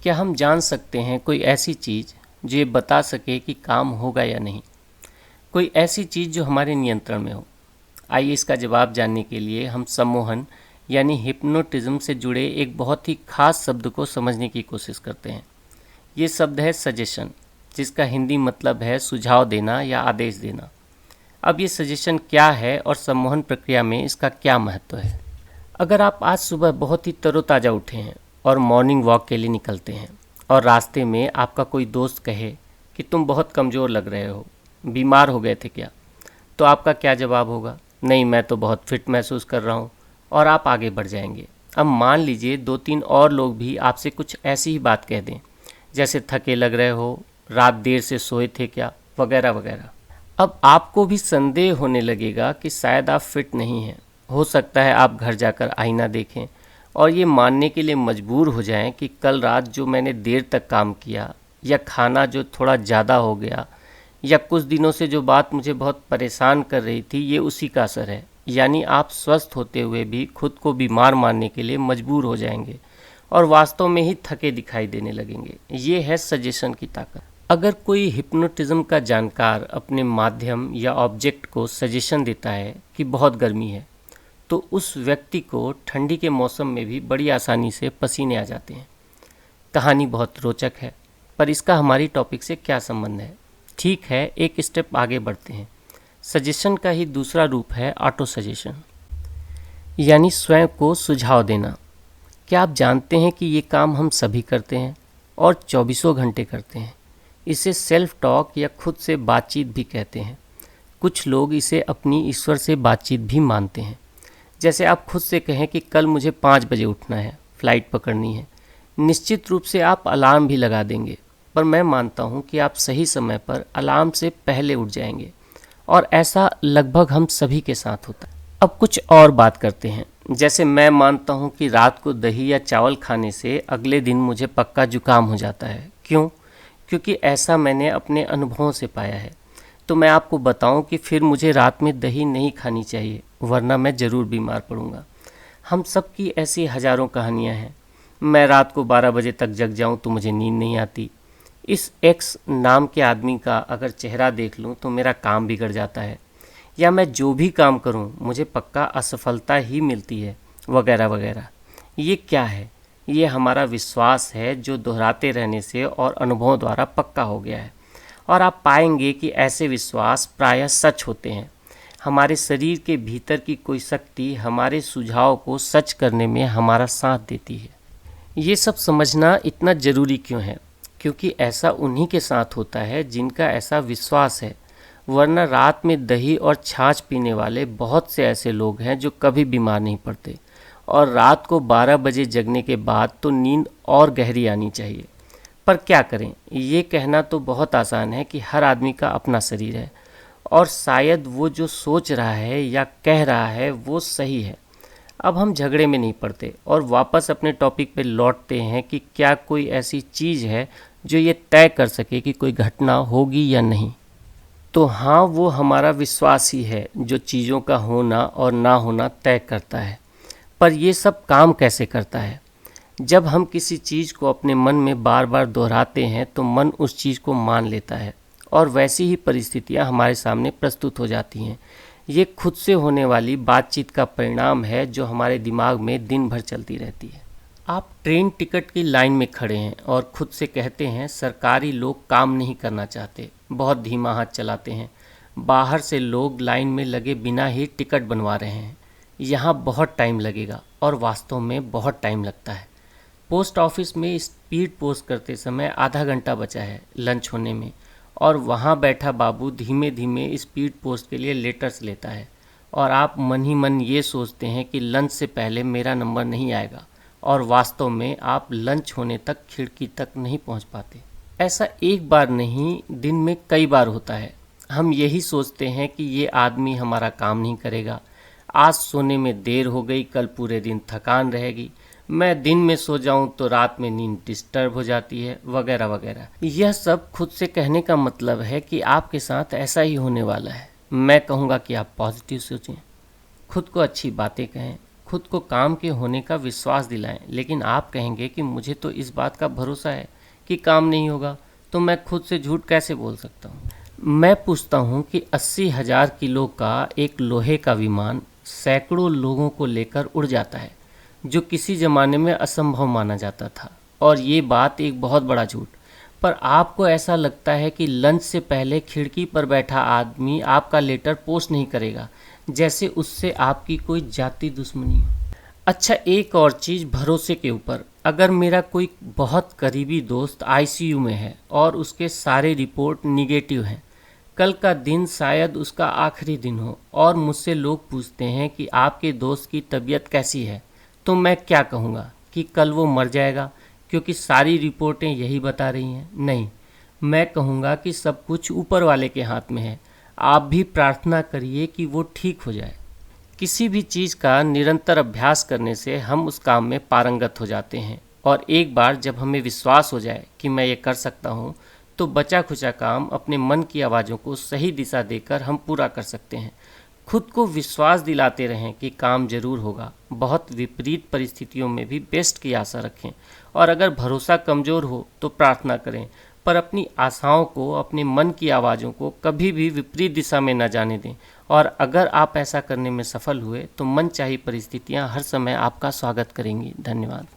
क्या हम जान सकते हैं कोई ऐसी चीज़ जो ये बता सके कि काम होगा या नहीं? कोई ऐसी चीज़ जो हमारे नियंत्रण में हो? आइए इसका जवाब जानने के लिए हम सम्मोहन यानी हिप्नोटिज्म से जुड़े एक बहुत ही खास शब्द को समझने की कोशिश करते हैं। ये शब्द है सजेशन, जिसका हिंदी मतलब है सुझाव देना या आदेश देना। अब ये सजेशन क्या है और सम्मोहन प्रक्रिया में इसका क्या महत्व है? अगर आप आज सुबह बहुत ही तरोताज़ा उठे हैं और मॉर्निंग वॉक के लिए निकलते हैं और रास्ते में आपका कोई दोस्त कहे कि तुम बहुत कमज़ोर लग रहे हो, बीमार हो गए थे क्या? तो आपका क्या जवाब होगा? नहीं, मैं तो बहुत फिट महसूस कर रहा हूँ, और आप आगे बढ़ जाएंगे। अब मान लीजिए 2-3 और लोग भी आपसे कुछ ऐसी ही बात कह दें, जैसे थके लग रहे हो, रात देर से सोए थे क्या, वगैरह वगैरह। अब आपको भी संदेह होने लगेगा कि शायद आप फिट नहीं हैं। हो सकता है आप घर जाकर आईना देखें और ये मानने के लिए मजबूर हो जाएं कि कल रात जो मैंने देर तक काम किया, या खाना जो थोड़ा ज़्यादा हो गया, या कुछ दिनों से जो बात मुझे बहुत परेशान कर रही थी, ये उसी का असर है। यानी आप स्वस्थ होते हुए भी खुद को बीमार मानने के लिए मजबूर हो जाएंगे और वास्तव में ही थके दिखाई देने लगेंगे। ये है सजेशन की ताकत। अगर कोई हिप्नोटिज्म का जानकार अपने माध्यम या ऑब्जेक्ट को सजेशन देता है कि बहुत गर्मी है, तो उस व्यक्ति को ठंडी के मौसम में भी बड़ी आसानी से पसीने आ जाते हैं। कहानी बहुत रोचक है, पर इसका हमारी टॉपिक से क्या संबंध है? ठीक है, एक स्टेप आगे बढ़ते हैं। सजेशन का ही दूसरा रूप है ऑटो सजेशन, यानी स्वयं को सुझाव देना। क्या आप जानते हैं कि ये काम हम सभी करते हैं और 24 घंटे करते हैं? इसे सेल्फ टॉक या खुद से बातचीत भी कहते हैं। कुछ लोग इसे अपनी ईश्वर से बातचीत भी मानते हैं। जैसे आप खुद से कहें कि कल मुझे 5 बजे उठना है, फ्लाइट पकड़नी है। निश्चित रूप से आप अलार्म भी लगा देंगे, पर मैं मानता हूँ कि आप सही समय पर अलार्म से पहले उठ जाएंगे, और ऐसा लगभग हम सभी के साथ होता है। अब कुछ और बात करते हैं। जैसे मैं मानता हूँ कि रात को दही या चावल खाने से अगले दिन मुझे पक्का जुकाम हो जाता है। क्यों? क्योंकि ऐसा मैंने अपने अनुभवों से पाया है। तो मैं आपको बताऊं कि फिर मुझे रात में दही नहीं खानी चाहिए, वरना मैं ज़रूर बीमार पड़ूंगा। हम सब की ऐसी हज़ारों कहानियां हैं। मैं रात को 12 बजे तक जग जाऊं तो मुझे नींद नहीं आती। इस एक्स नाम के आदमी का अगर चेहरा देख लूं तो मेरा काम बिगड़ जाता है, या मैं जो भी काम करूं मुझे पक्का असफलता ही मिलती है, वगैरह वगैरह। ये क्या है? ये हमारा विश्वास है जो दोहराते रहने से और अनुभवों द्वारा पक्का हो गया है। और आप पाएंगे कि ऐसे विश्वास प्रायः सच होते हैं। हमारे शरीर के भीतर की कोई शक्ति हमारे सुझाव को सच करने में हमारा साथ देती है। ये सब समझना इतना ज़रूरी क्यों है? क्योंकि ऐसा उन्हीं के साथ होता है जिनका ऐसा विश्वास है। वरना रात में दही और छाछ पीने वाले बहुत से ऐसे लोग हैं जो कभी बीमार नहीं पड़ते, और रात को 12 बजे जगने के बाद तो नींद और गहरी आनी चाहिए। पर क्या करें, ये कहना तो बहुत आसान है कि हर आदमी का अपना शरीर है, और शायद वो जो सोच रहा है या कह रहा है वो सही है। अब हम झगड़े में नहीं पड़ते और वापस अपने टॉपिक पे लौटते हैं कि क्या कोई ऐसी चीज़ है जो ये तय कर सके कि कोई घटना होगी या नहीं। तो हाँ, वो हमारा विश्वास ही है जो चीज़ों का होना और ना होना तय करता है। पर ये सब काम कैसे करता है? जब हम किसी चीज़ को अपने मन में बार बार दोहराते हैं तो मन उस चीज़ को मान लेता है, और वैसी ही परिस्थितियाँ हमारे सामने प्रस्तुत हो जाती हैं। ये खुद से होने वाली बातचीत का परिणाम है जो हमारे दिमाग में दिन भर चलती रहती है। आप ट्रेन टिकट की लाइन में खड़े हैं और खुद से कहते हैं सरकारी लोग काम नहीं करना चाहते, बहुत धीमा हाथ चलाते हैं। बाहर से लोग लाइन में लगे बिना ही टिकट बनवा रहे हैं, यहाँ बहुत टाइम लगेगा, और वास्तव में बहुत टाइम लगता है। पोस्ट ऑफिस में स्पीड पोस्ट करते समय आधा घंटा बचा है लंच होने में, और वहाँ बैठा बाबू धीमे धीमे स्पीड पोस्ट के लिए लेटर्स लेता है, और आप मन ही मन ये सोचते हैं कि लंच से पहले मेरा नंबर नहीं आएगा, और वास्तव में आप लंच होने तक खिड़की तक नहीं पहुँच पाते। ऐसा एक बार नहीं, दिन में कई बार होता है। हम यही सोचते हैं कि ये आदमी हमारा काम नहीं करेगा, आज सोने में देर हो गई, कल पूरे दिन थकान रहेगी, मैं दिन में सो जाऊं तो रात में नींद डिस्टर्ब हो जाती है, वगैरह वगैरह। यह सब खुद से कहने का मतलब है कि आपके साथ ऐसा ही होने वाला है। मैं कहूँगा कि आप पॉजिटिव सोचें, खुद को अच्छी बातें कहें, खुद को काम के होने का विश्वास दिलाएं, लेकिन आप कहेंगे कि मुझे तो इस बात का भरोसा है कि काम नहीं होगा, तो मैं खुद से झूठ कैसे बोल सकता हूँ। मैं पूछता हूँ कि 80,000 किलो का एक लोहे का विमान सैकड़ों लोगों को लेकर उड़ जाता है, जो किसी ज़माने में असंभव माना जाता था, और ये बात एक बहुत बड़ा झूठ। पर आपको ऐसा लगता है कि लंच से पहले खिड़की पर बैठा आदमी आपका लेटर पोस्ट नहीं करेगा, जैसे उससे आपकी कोई जाति दुश्मनी हो। अच्छा, एक और चीज़ भरोसे के ऊपर। अगर मेरा कोई बहुत करीबी दोस्त आईसीयू में है और उसके सारे रिपोर्ट निगेटिव हैं, कल का दिन शायद उसका आखिरी दिन हो और मुझसे लोग पूछते हैं कि आपके दोस्त की तबीयत कैसी है, तो मैं क्या कहूँगा कि कल वो मर जाएगा क्योंकि सारी रिपोर्टें यही बता रही हैं? नहीं, मैं कहूँगा कि सब कुछ ऊपर वाले के हाथ में है। आप भी प्रार्थना करिए कि वो ठीक हो जाए। किसी भी चीज़ का निरंतर अभ्यास करने से हम उस काम में पारंगत हो जाते हैं, और एक बार जब हमें विश्वास हो जाए कि मैं ये कर सकता हूँ, तो बचा खुचा काम अपने मन की आवाज़ों को सही दिशा देकर हम पूरा कर सकते हैं। खुद को विश्वास दिलाते रहें कि काम जरूर होगा। बहुत विपरीत परिस्थितियों में भी बेस्ट की आशा रखें, और अगर भरोसा कमज़ोर हो तो प्रार्थना करें, पर अपनी आशाओं को, अपने मन की आवाज़ों को कभी भी विपरीत दिशा में न जाने दें। और अगर आप ऐसा करने में सफल हुए तो मनचाही परिस्थितियां हर समय आपका स्वागत करेंगी। धन्यवाद।